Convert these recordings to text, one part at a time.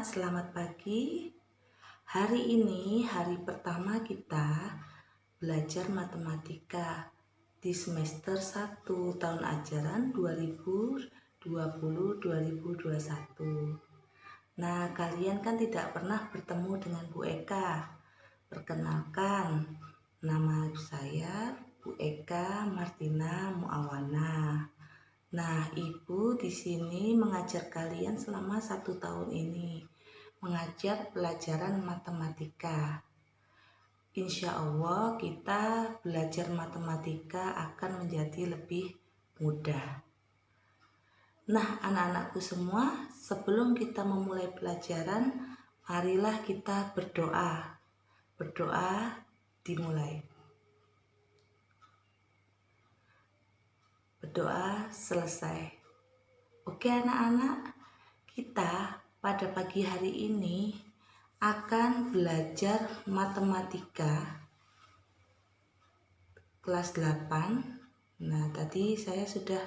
selamat pagi. Hari ini hari pertama kita belajar matematika di semester 1 tahun ajaran 2020-2021. Nah, kalian kan tidak pernah bertemu dengan Bu Eka. Perkenalkan, nama saya Bu Eka Martina Muawana. Nah, Ibu di sini mengajar kalian selama 1 tahun ini, mengajar pelajaran matematika. Insya Allah kita belajar matematika akan menjadi lebih mudah. Nah, anak-anakku semua, sebelum kita memulai pelajaran, marilah kita berdoa. Berdoa dimulai. Berdoa selesai. Oke anak-anak, kita pada pagi hari ini akan belajar matematika kelas 8. Nah, tadi saya sudah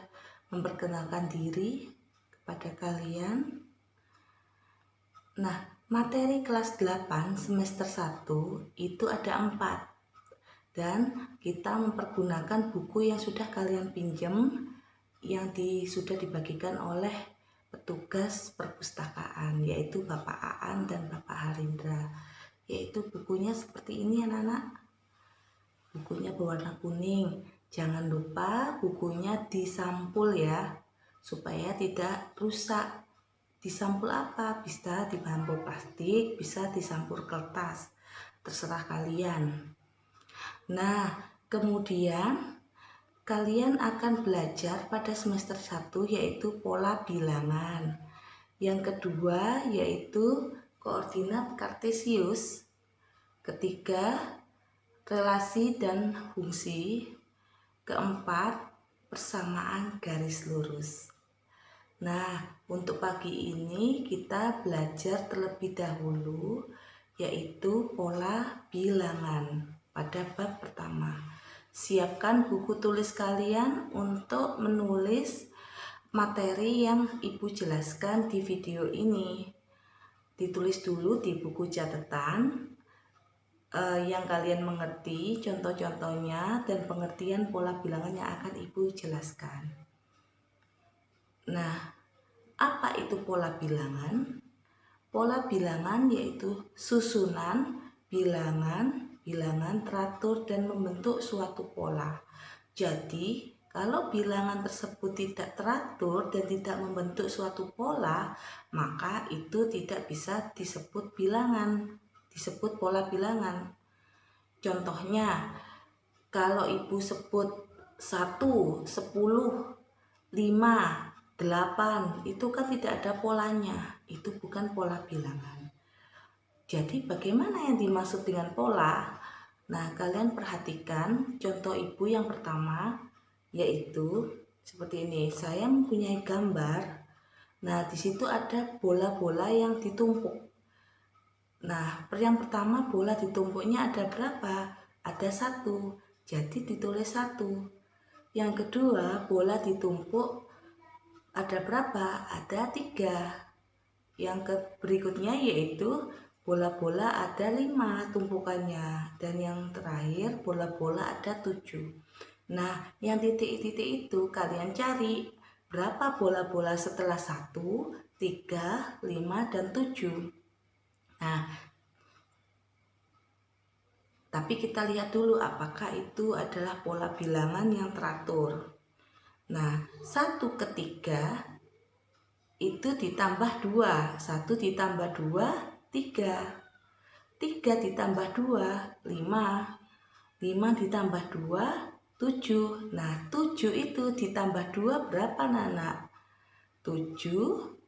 memperkenalkan diri kepada kalian. Nah, materi kelas 8 semester 1 itu ada 4. Dan kita mempergunakan buku yang sudah kalian pinjam, yang sudah dibagikan oleh petugas perpustakaan, yaitu Bapak Aan dan Bapak Harindra. Yaitu bukunya seperti ini anak-anak. Bukunya berwarna kuning. Jangan lupa bukunya disampul ya, supaya tidak rusak. Disampul apa? Bisa disampul plastik, bisa disampul kertas. Terserah kalian. Nah, kemudian kalian akan belajar pada semester 1 yaitu pola bilangan. Yang kedua yaitu koordinat kartesius. Ketiga, relasi dan fungsi. Keempat, persamaan garis lurus. Nah, untuk pagi ini kita belajar terlebih dahulu yaitu pola bilangan. Pada bab pertama, siapkan buku tulis kalian untuk menulis materi yang Ibu jelaskan di video ini. Ditulis dulu di buku catatan yang kalian mengerti, contoh-contohnya dan pengertian pola bilangan yang akan Ibu jelaskan. Nah, apa itu pola bilangan? Pola bilangan yaitu susunan bilangan teratur dan membentuk suatu pola. Jadi, kalau bilangan tersebut tidak teratur dan tidak membentuk suatu pola, maka itu tidak bisa disebut bilangan, disebut pola bilangan. Contohnya, kalau Ibu sebut 1, 10, 5, 8, itu kan tidak ada polanya, itu bukan pola bilangan. Jadi bagaimana yang dimaksud dengan pola? Nah, kalian perhatikan contoh Ibu yang pertama, yaitu seperti ini. Saya mempunyai gambar. Nah, di situ ada bola-bola yang ditumpuk. Nah, yang pertama bola ditumpuknya ada berapa? Ada 1, jadi ditulis 1. Yang kedua bola ditumpuk ada berapa? Ada 3. Yang berikutnya yaitu bola-bola ada 5 tumpukannya, dan yang terakhir bola-bola ada 7. Nah, yang titik-titik itu kalian cari berapa bola-bola setelah 1, 3, 5, dan 7. Nah, tapi kita lihat dulu apakah itu adalah pola bilangan yang teratur. Nah, 1 ke 3 itu ditambah 2, 1 ditambah 2, 3. 3 ditambah 2, 5. 5 ditambah 2, 7. Nah, 7 itu ditambah 2 berapa anak? 7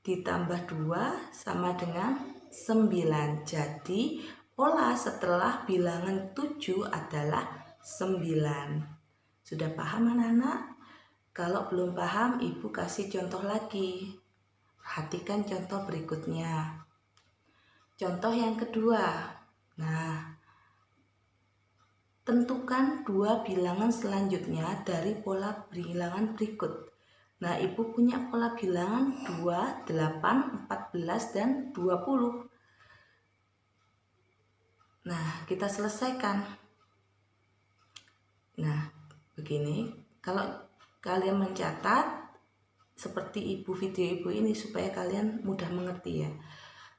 ditambah 2 sama dengan 9. Jadi, pola setelah bilangan 7 adalah 9. Sudah paham anak-anak? Kalau belum paham, Ibu kasih contoh lagi. Perhatikan contoh berikutnya. Contoh yang kedua. Nah, tentukan 2 bilangan selanjutnya dari pola bilangan berikut. Nah, Ibu punya pola bilangan 2, 8, 14, dan 20. Nah, kita selesaikan. Nah, begini. Kalau kalian mencatat seperti video Ibu ini supaya kalian mudah mengerti ya.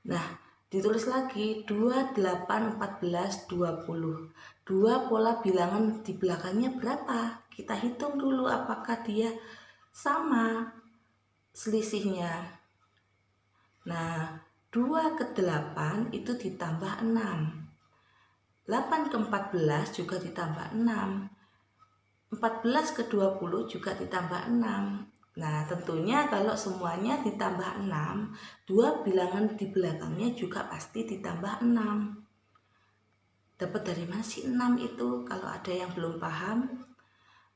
Nah, ditulis lagi 2, 8, 14, 20. Dua pola bilangan di belakangnya berapa? Kita hitung dulu apakah dia sama selisihnya. Nah, 2 ke 8 itu ditambah 6. 8 ke 14 juga ditambah 6. 14 ke 20 juga ditambah 6. Nah, tentunya kalau semuanya ditambah 6, dua bilangan di belakangnya juga pasti ditambah 6. Dapat dari mana sih 6 itu? Kalau ada yang belum paham,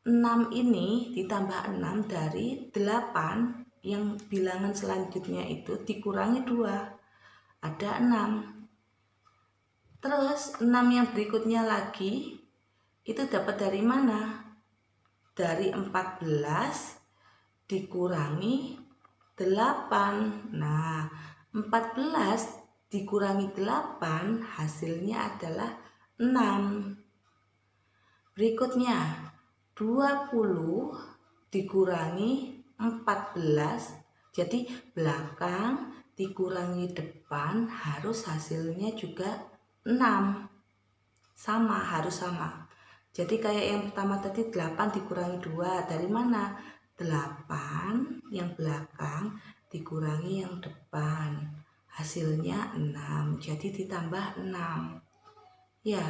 6 ini ditambah 6 dari 8 yang bilangan selanjutnya itu dikurangi 2. Ada 6. Terus 6 yang berikutnya lagi itu dapat dari mana? Dari 14 dikurangi 8. Nah, 14 dikurangi 8 hasilnya adalah 6. Berikutnya 20 dikurangi 14. Jadi belakang dikurangi depan harus hasilnya juga 6. Sama, harus sama. Jadi kayak yang pertama tadi 8 dikurangi 2. Dari mana? 8 yang belakang dikurangi yang depan. Hasilnya 6. Jadi ditambah 6. Ya,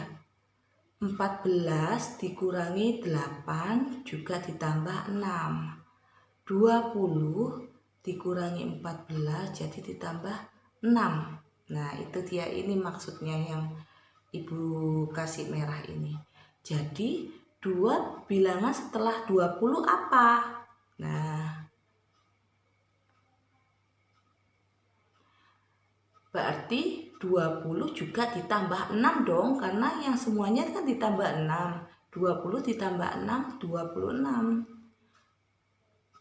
14 dikurangi 8 juga ditambah 6. 20 dikurangi 14 jadi ditambah 6. Nah, itu dia, ini maksudnya yang Ibu kasih merah ini. Jadi dua bilangan setelah 20 apa? Nah, berarti 20 juga ditambah 6 dong, karena yang semuanya kan ditambah 6. 20 ditambah 6, 26.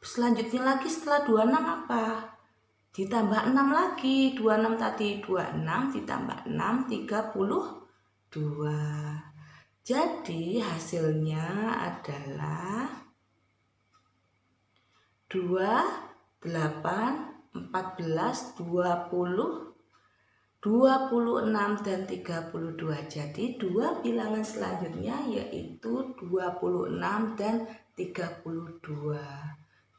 Selanjutnya lagi setelah 26 apa? Ditambah 6 lagi. 26 tadi, 26 ditambah 6, 32. Jadi hasilnya adalah 2, 8, 14, 20, 26 dan 32. Jadi dua bilangan selanjutnya yaitu 26 dan 32.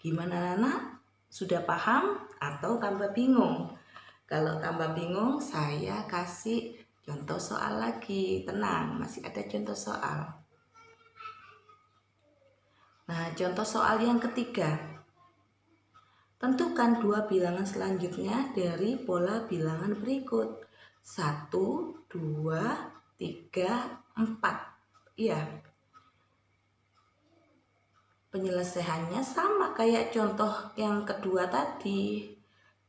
Gimana anak? Sudah paham atau tambah bingung? Kalau tambah bingung saya kasih contoh soal lagi. Tenang, masih ada contoh soal. Nah, contoh soal yang ketiga. Tentukan dua bilangan selanjutnya dari pola bilangan berikut. 1, 2, 3, 4. Iya. Penyelesaiannya sama kayak contoh yang kedua tadi.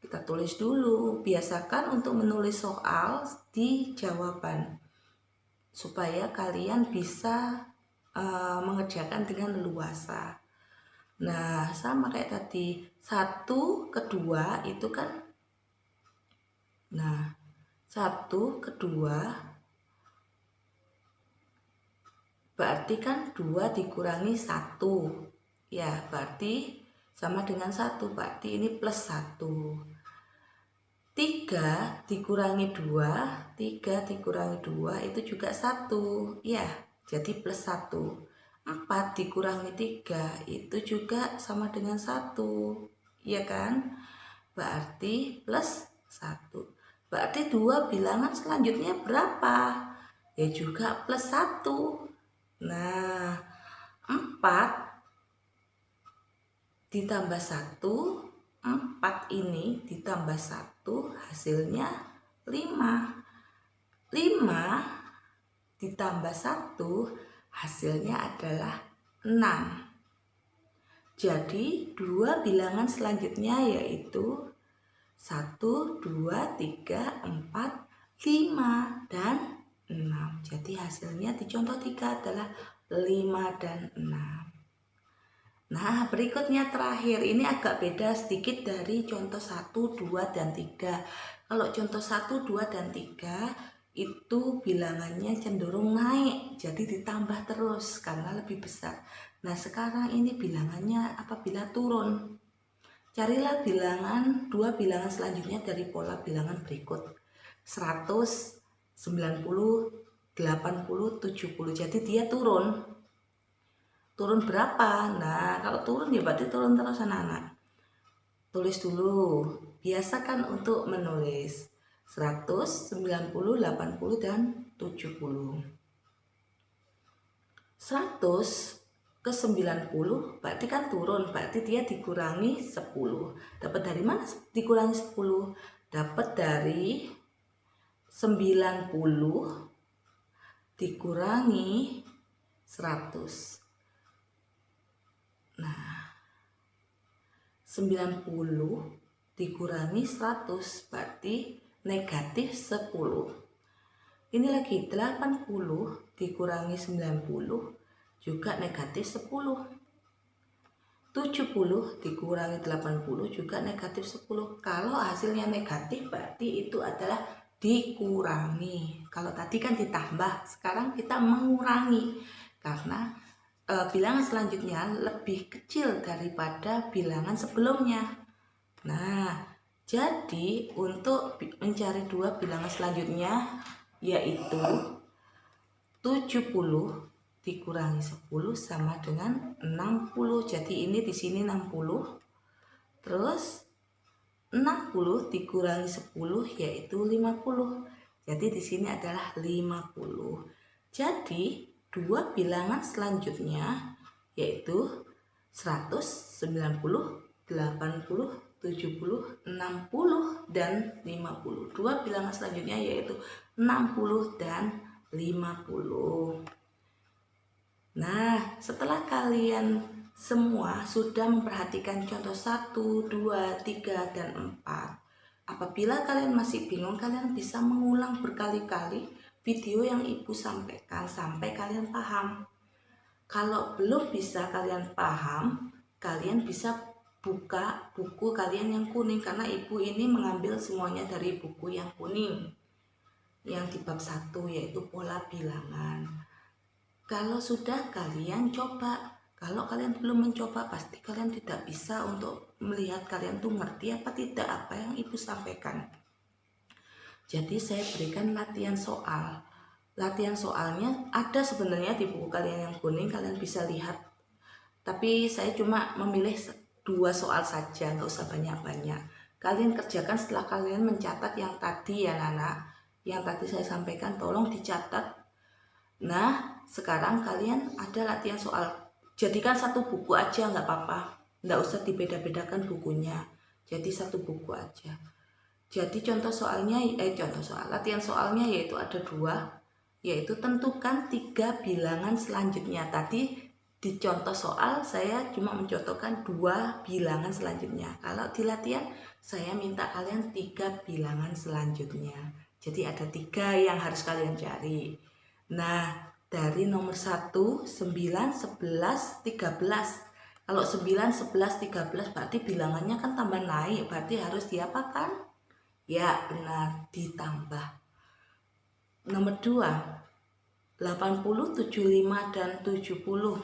Kita tulis dulu. Biasakan untuk menulis soal di jawaban supaya kalian bisa mengerjakan dengan leluasa. Nah, sama kayak tadi. 1 ke 2 itu kan. Nah, 1 ke 2 berarti kan 2 dikurangi 1. Ya, berarti sama dengan 1. Berarti ini plus 1. 3 dikurangi 2. 3 dikurangi 2 itu juga 1. Ya, jadi plus 1. 4 dikurangi 3 itu juga sama dengan 1. Iya kan? Berarti plus 1. Berarti dua bilangan selanjutnya berapa? Ya juga plus 1. Nah, 4 ditambah 1, 4 ini ditambah 1 hasilnya 5. 5 ditambah 1 hasilnya adalah 6. Jadi dua bilangan selanjutnya yaitu 1, 2, 3, 4, 5 dan 6. Jadi hasilnya di contoh 3 adalah 5 dan 6. Nah, berikutnya terakhir, ini agak beda sedikit dari contoh 1, 2, dan 3. Kalau contoh 1, 2, dan 3 itu bilangannya cenderung naik, jadi ditambah terus karena lebih besar. Nah, sekarang ini bilangannya apabila turun. Carilah dua bilangan selanjutnya dari pola bilangan berikut. 100, 90, 80, 70. Jadi dia turun. Turun berapa? Nah, kalau turun ya berarti turun terus anak-anak. Tulis dulu. Biasakan untuk menulis 100, 90, 80, dan 70. 100 ke 90 berarti kan turun, berarti dia dikurangi 10. Dapat dari mana dikurangi 10? Dapat dari 90 dikurangi 100. Nah, 90 dikurangi 100 berarti negatif 10. Ini lagi 80 dikurangi 90 juga negatif 10. 70 dikurangi 80 juga negatif 10. Kalau hasilnya negatif berarti itu adalah dikurangi. Kalau tadi kan ditambah, sekarang kita mengurangi karena bilangan selanjutnya lebih kecil daripada bilangan sebelumnya. Nah, jadi untuk mencari dua bilangan selanjutnya yaitu 70 dikurangi 10 sama dengan 60. Jadi ini di sini 60. Terus 60 dikurangi 10 yaitu 50. Jadi di sini adalah 50. Jadi dua bilangan selanjutnya yaitu 100, 90, 80, 70, 60, dan 50. Dua bilangan selanjutnya yaitu 60 dan 50. Nah, setelah kalian semua sudah memperhatikan contoh 1, 2, 3, dan 4. Apabila kalian masih bingung, kalian bisa mengulang berkali-kali video yang ibu sampaikan sampai kalian paham. Kalau belum bisa kalian paham, kalian bisa buka buku kalian yang kuning karena ibu ini mengambil semuanya dari buku yang kuning. Yang di bab 1 yaitu pola bilangan. Kalau sudah kalian coba, kalau kalian belum mencoba pasti kalian tidak bisa untuk melihat kalian tuh ngerti apa tidak apa yang ibu sampaikan. Jadi saya berikan latihan soal. Latihan soalnya ada sebenarnya di buku kalian yang kuning, kalian bisa lihat. Tapi saya cuma memilih 2 soal saja, nggak usah banyak-banyak. Kalian kerjakan setelah kalian mencatat yang tadi ya anak. Yang tadi saya sampaikan tolong dicatat. Nah, sekarang kalian ada latihan soal. Jadikan satu buku aja nggak apa-apa. Nggak usah dibeda-bedakan bukunya. Jadi satu buku aja. Jadi latihan soalnya yaitu ada 2. Yaitu tentukan 3 bilangan selanjutnya. Tadi di contoh soal saya cuma mencontohkan 2 bilangan selanjutnya. Kalau di latihan saya minta kalian 3 bilangan selanjutnya. Jadi ada 3 yang harus kalian cari. Nah, dari nomor 1, 9, 11, 13. Kalau 9, 11, 13 berarti bilangannya kan tambah naik. Berarti harus diapakan? Ya, benar, ditambah. Nomor 2, 80, 75, dan 70.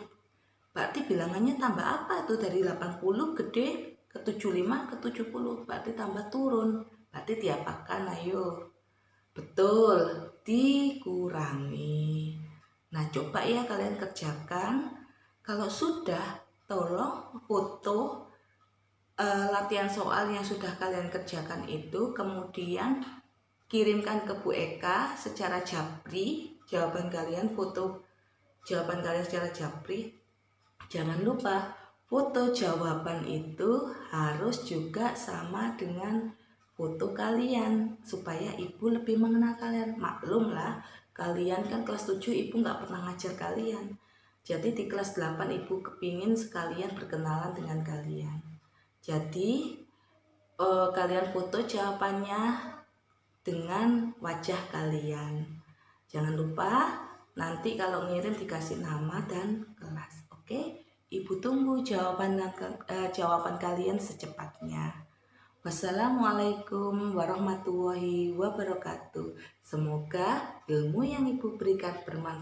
Berarti bilangannya tambah apa tuh? Dari 80 gede ke 75 ke 70. Berarti tambah turun. Berarti diapakan? Ayo. Betul, dikurangi. Nah, coba ya kalian kerjakan. Kalau sudah, tolong foto latihan soal yang sudah kalian kerjakan itu, kemudian kirimkan ke Bu Eka secara japri. Jawaban kalian, foto jawaban kalian secara japri. Jangan lupa foto jawaban itu harus juga sama dengan foto kalian supaya ibu lebih mengenal kalian. Maklum lah, kalian kan kelas 7 ibu nggak pernah ngajar kalian. Jadi di kelas 8 ibu kepingin sekalian berkenalan dengan kalian. Jadi kalian foto jawabannya dengan wajah kalian. Jangan lupa nanti kalau ngirim dikasih nama dan kelas. Oke, Ibu tunggu jawaban kalian secepatnya. Wassalamualaikum warahmatullahi wabarakatuh. Semoga ilmu yang Ibu berikan bermanfaat.